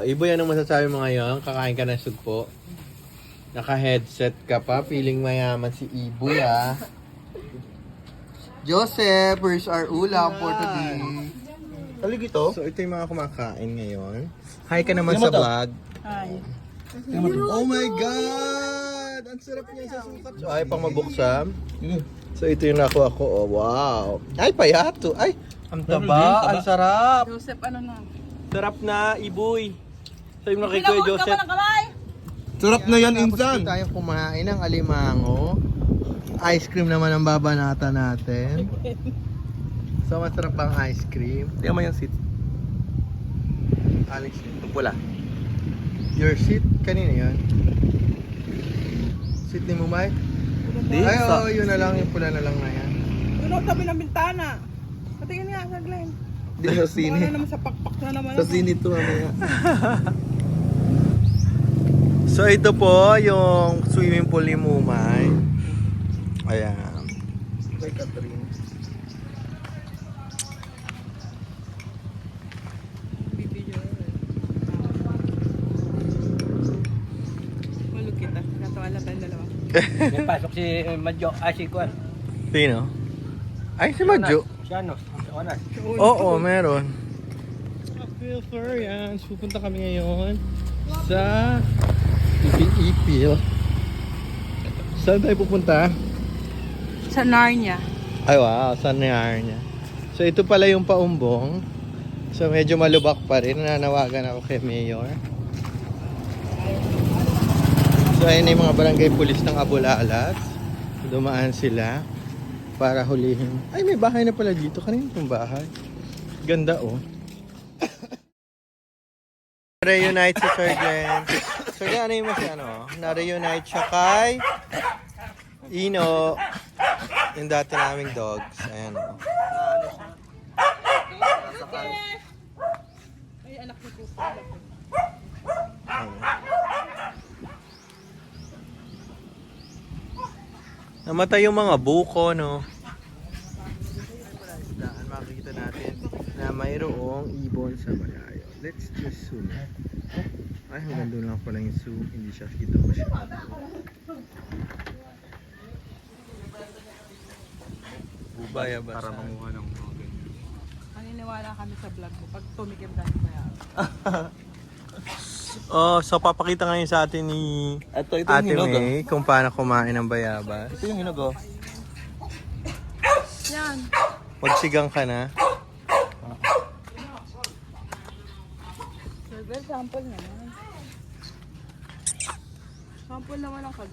Iboy, anong masasabi mo ngayon? Kakain ka ng sugpo? Naka-headset ka pa? Feeling mayaman si Iboy, ah. Joseph, where's our ulam for today? Talig ito? So, ito yung mga kumakain ngayon. Hi ka naman sa vlog. Hi. Oh my God! Ang sarap niya sa sukat. So, ay pang mabuksan. So, ito yung nakuha ko. Oh, wow. Ay, payato. Ay, ang taba. Ang sarap. Joseph, ano na? Sarap na, Iboy. So, yung nakikoy, Pinabuhod ka Joseph. pa ng kamay! Sarap na yan, Tapos insan. tayong kumain ng alimango. Ice cream naman ang babanata natin. So, masarap ang ice cream. Tingnan mo yung seat. Alex, Pula. your seat, kanina yun? Seat ni Mumay? Di, Ay, sa- oo, yun na lang, yung pula na lang na yan. Ano, tabi ng bintana. Patingin nga sa Glenn. Di sa Baka sine. na naman sa pakpak na naman. Sa sine ito mamaya. So, ito po yung swimming pool ni Mumay. Ayan. Kay Catherine. Bibidyo. Malug kita. Natawa lang tayong dalawa. May pasok si Madjo, si Kwan. Sino? Ay, si Madjo. Si ano? Si Onas. Oo, meron. Yan. Pupunta kami ngayon sa Ipil. Saan tayo pupunta? Sa Narnia. Ay, wow. Saan niya? So, ito pala yung paumbong. So, medyo malubak pa rin. Nanawagan ako kay Mayor. So, ayun na yung mga barangay pulis ng Abulalas. Dumaan sila para hulihin. Ay, may bahay na pala dito. Kanina itong bahay. Ganda, oh. Reunite si Sir Glenn. Sir Glenn, ano yung mas ano? Na-reunite siya kay Ino. Yung dati naming dogs. Ayan, oh. Ay, anak ni Kuko. Ayan. Namatay yung mga buko, no? Daan, makikita natin na mayroong ibon sa malayo. Let's just zoom. Ay, hanggang doon lang pala yung zoom. Hindi siya kita pa siya. Bubaya ba? Para manguha ng mga ganyan. Maniniwala kami sa vlog mo. Pag tumikim dahil kaya. Oh, so papakita ngayon sa atin ni Ito yung Ate hinog. May kung paano kumain ng bayabas. Ito yung hinog. Yan. Magsigang ka na. Sir, sample naman. Sample naman ang kagat.